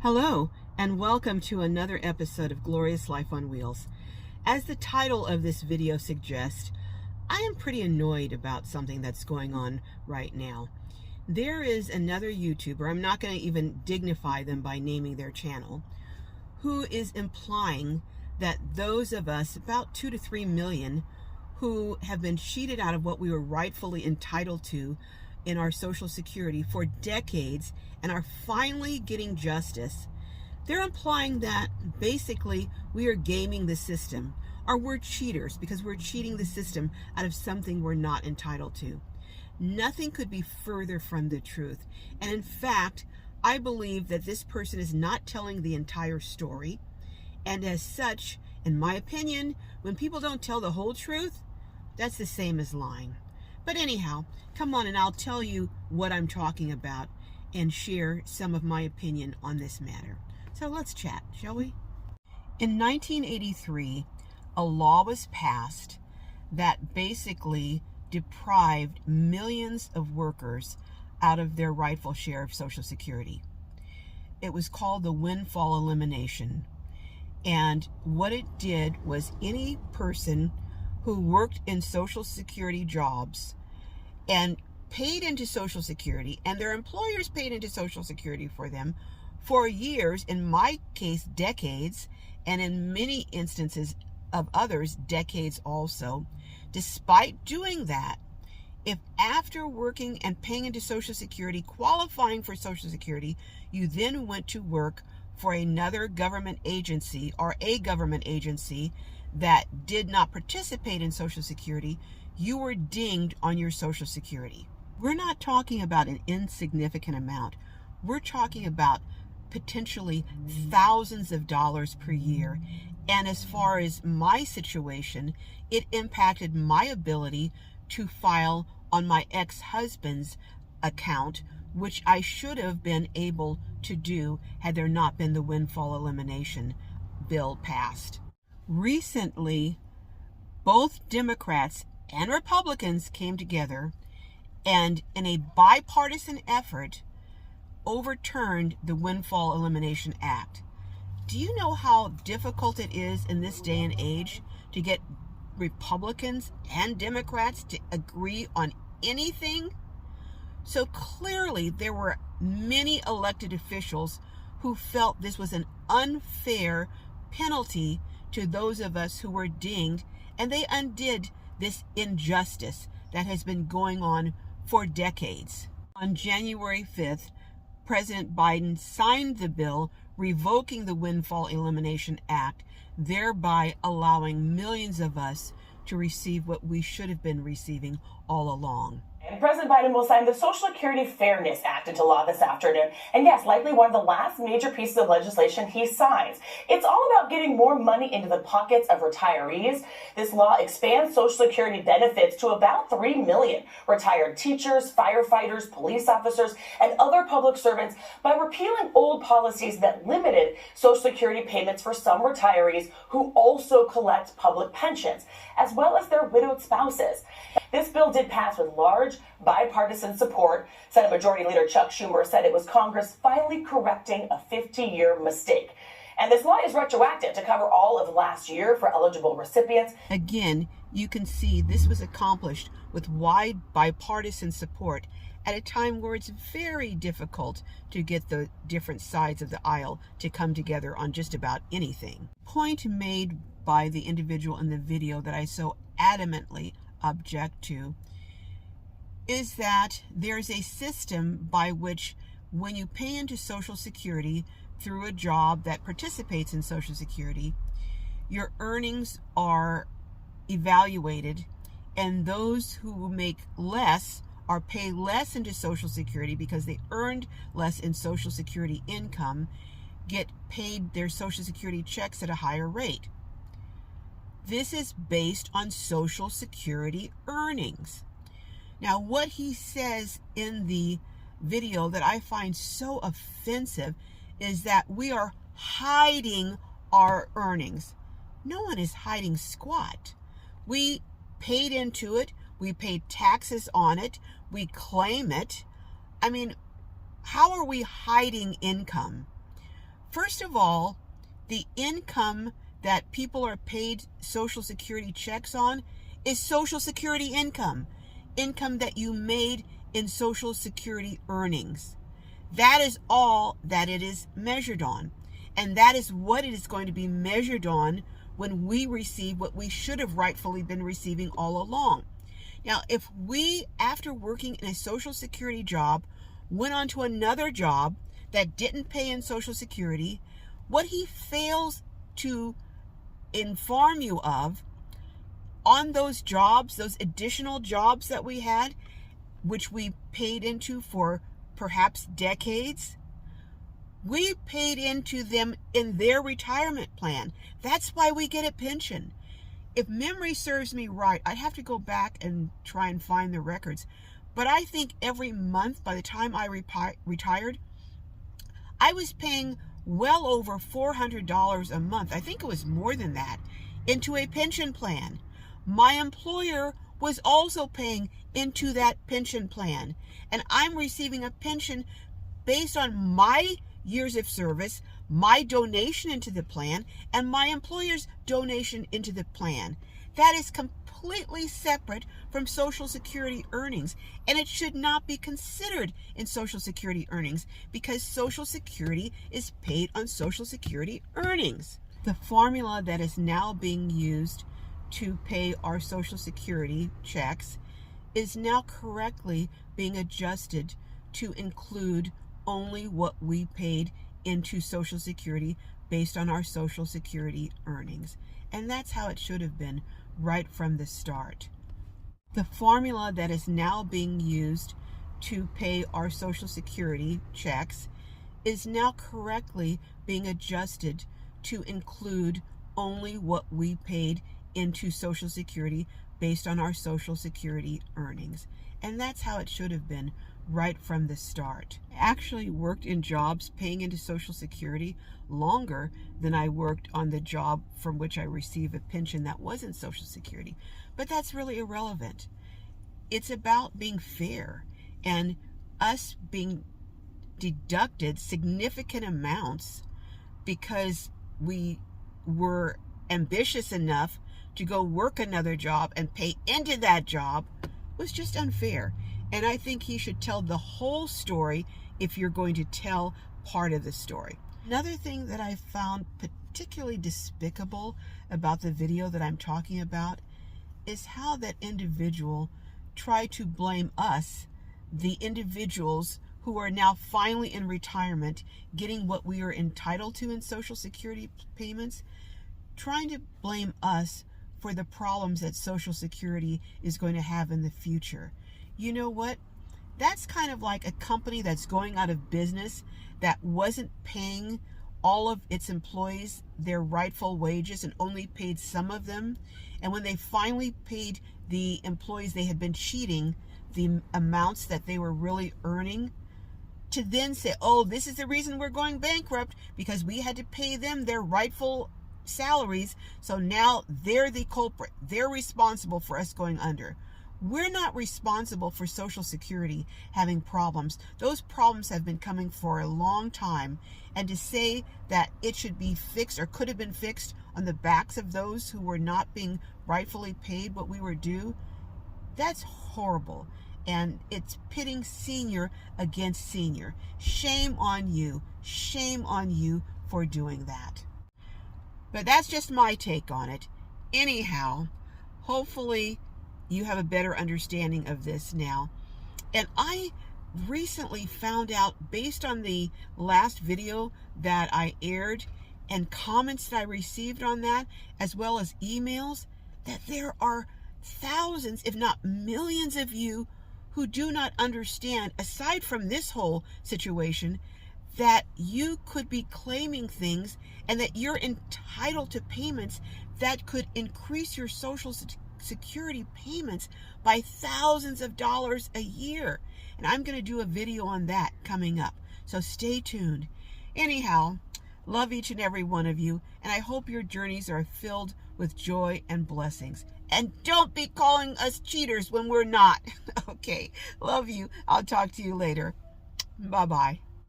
Hello, and welcome to another episode of Glorious Life on Wheels. As the title of this video suggests, I am pretty annoyed about something that's going on right now. There is another YouTuber, I'm not going to even dignify them by naming their channel, who is implying that those of us, about 2 to 3 million, who have been cheated out of what we were rightfully entitled to in our Social Security for decades and are finally getting justice, they're implying that basically we are gaming the system, or we're cheaters because we're cheating the system out of something we're not entitled to. Nothing could be further from the truth. And in fact, I believe that this person is not telling the entire story. And as such, in my opinion, when people don't tell the whole truth, that's the same as lying. But anyhow, come on and I'll tell you what I'm talking about and share some of my opinion on this matter. So let's chat, shall we? In 1983, a law was passed that basically deprived millions of workers out of their rightful share of Social Security. It was called the Windfall elimination. And what it did was any person who worked in Social Security jobs and paid into Social Security, and their employers paid into Social Security for them for years, in my case, decades, and in many instances of others, decades also. Despite doing that, if after working and paying into Social Security, qualifying for Social Security, you then went to work for another government agency or a government agency that did not participate in Social Security, you were dinged on your Social Security. We're not talking about an insignificant amount. We're talking about potentially thousands of dollars per year. And as far as my situation, it impacted my ability to file on my ex-husband's account, which I should have been able to do had there not been the Windfall elimination bill passed. Recently, both Democrats and Republicans came together and in a bipartisan effort overturned the Windfall Elimination Act. Do you know how difficult it is in this day and age to get Republicans and Democrats to agree on anything? So clearly there were many elected officials who felt this was an unfair penalty to those of us who were dinged, and they undid this injustice that has been going on for decades. On January 5th, President Biden signed the bill revoking the Windfall Elimination Act, thereby allowing millions of us to receive what we should have been receiving all along. And President Biden will sign the Social Security Fairness Act into law this afternoon. And yes, likely one of the last major pieces of legislation he signs. It's all about getting more money into the pockets of retirees. This law expands Social Security benefits to about 3 million retired teachers, firefighters, police officers, and other public servants by repealing old policies that limited Social Security payments for some retirees who also collect public pensions, as well as their widowed spouses. This bill did pass with large bipartisan support. Senate Majority Leader Chuck Schumer said it was Congress finally correcting a 50-year mistake. And this law is retroactive to cover all of last year for eligible recipients. Again, you can see this was accomplished with wide bipartisan support at a time where it's very difficult to get the different sides of the aisle to come together on just about anything. Point made by the individual in the video that I so adamantly object to is that there's a system by which when you pay into Social Security through a job that participates in Social Security, your earnings are evaluated, and those who make less or pay less into Social Security because they earned less in Social Security income get paid their Social Security checks at a higher rate. This is based on Social Security earnings. Now, what he says in the video that I find so offensive is that we are hiding our earnings. No one is hiding squat. We paid into it. We paid taxes on it. We claim it. I mean, how are we hiding income? First of all, the income that people are paid Social Security checks on is Social Security income that you made in Social Security earnings. That is all that it is measured on. And that is what it is going to be measured on when we receive what we should have rightfully been receiving all along. Now, if we, after working in a Social Security job, went on to another job that didn't pay in Social Security, what he fails to inform you of on those jobs, those additional jobs that we had, which we paid into for perhaps decades, we paid into them in their retirement plan. That's why we get a pension. If memory serves me right, I'd have to go back and try and find the records. But I think every month, by the time I retired, I was paying well over $400 a month. I think it was more than that, into a pension plan. My employer was also paying into that pension plan. And I'm receiving a pension based on my years of service, my donation into the plan, and my employer's donation into the plan. That is completely separate from Social Security earnings, and it should not be considered in Social Security earnings because Social Security is paid on Social Security earnings. The formula that is now being used to pay our Social Security checks is now correctly being adjusted to include only what we paid into Social Security based on our Social Security earnings. And that's how it should have been right from the start. The formula that is now being used to pay our Social Security checks is now correctly being adjusted to include only what we paid into Social Security based on our Social Security earnings. And that's how it should have been right from the start. I actually worked in jobs paying into Social Security longer than I worked on the job from which I received a pension that wasn't Social Security. But that's really irrelevant. It's about being fair and us being deducted significant amounts because we were ambitious enough to go work another job and pay into that job was just unfair. And I think he should tell the whole story if you're going to tell part of the story. Another thing that I found particularly despicable about the video that I'm talking about is how that individual tried to blame us, the individuals who are now finally in retirement, getting what we are entitled to in Social Security payments, trying to blame us for the problems that Social Security is going to have in the future. You know what? That's kind of like a company that's going out of business that wasn't paying all of its employees their rightful wages and only paid some of them. And when they finally paid the employees they had been cheating the amounts that they were really earning, to then say, oh, this is the reason we're going bankrupt because we had to pay them their rightful salaries. So now they're the culprit. They're responsible for us going under. We're not responsible for Social Security having problems. Those problems have been coming for a long time. And to say that it should be fixed or could have been fixed on the backs of those who were not being rightfully paid what we were due, that's horrible. And it's pitting senior against senior. Shame on you. Shame on you for doing that. But that's just my take on it. Anyhow, hopefully you have a better understanding of this now. And I recently found out, based on the last video that I aired and comments that I received on that, as well as emails, that there are thousands, if not millions of you who do not understand, aside from this whole situation, that you could be claiming things and that you're entitled to payments that could increase your Social Security payments by thousands of dollars a year. And I'm going to do a video on that coming up. So stay tuned. Anyhow, love each and every one of you, and I hope your journeys are filled with joy and blessings. And don't be calling us cheaters when we're not. Okay, love you. I'll talk to you later. Bye-bye.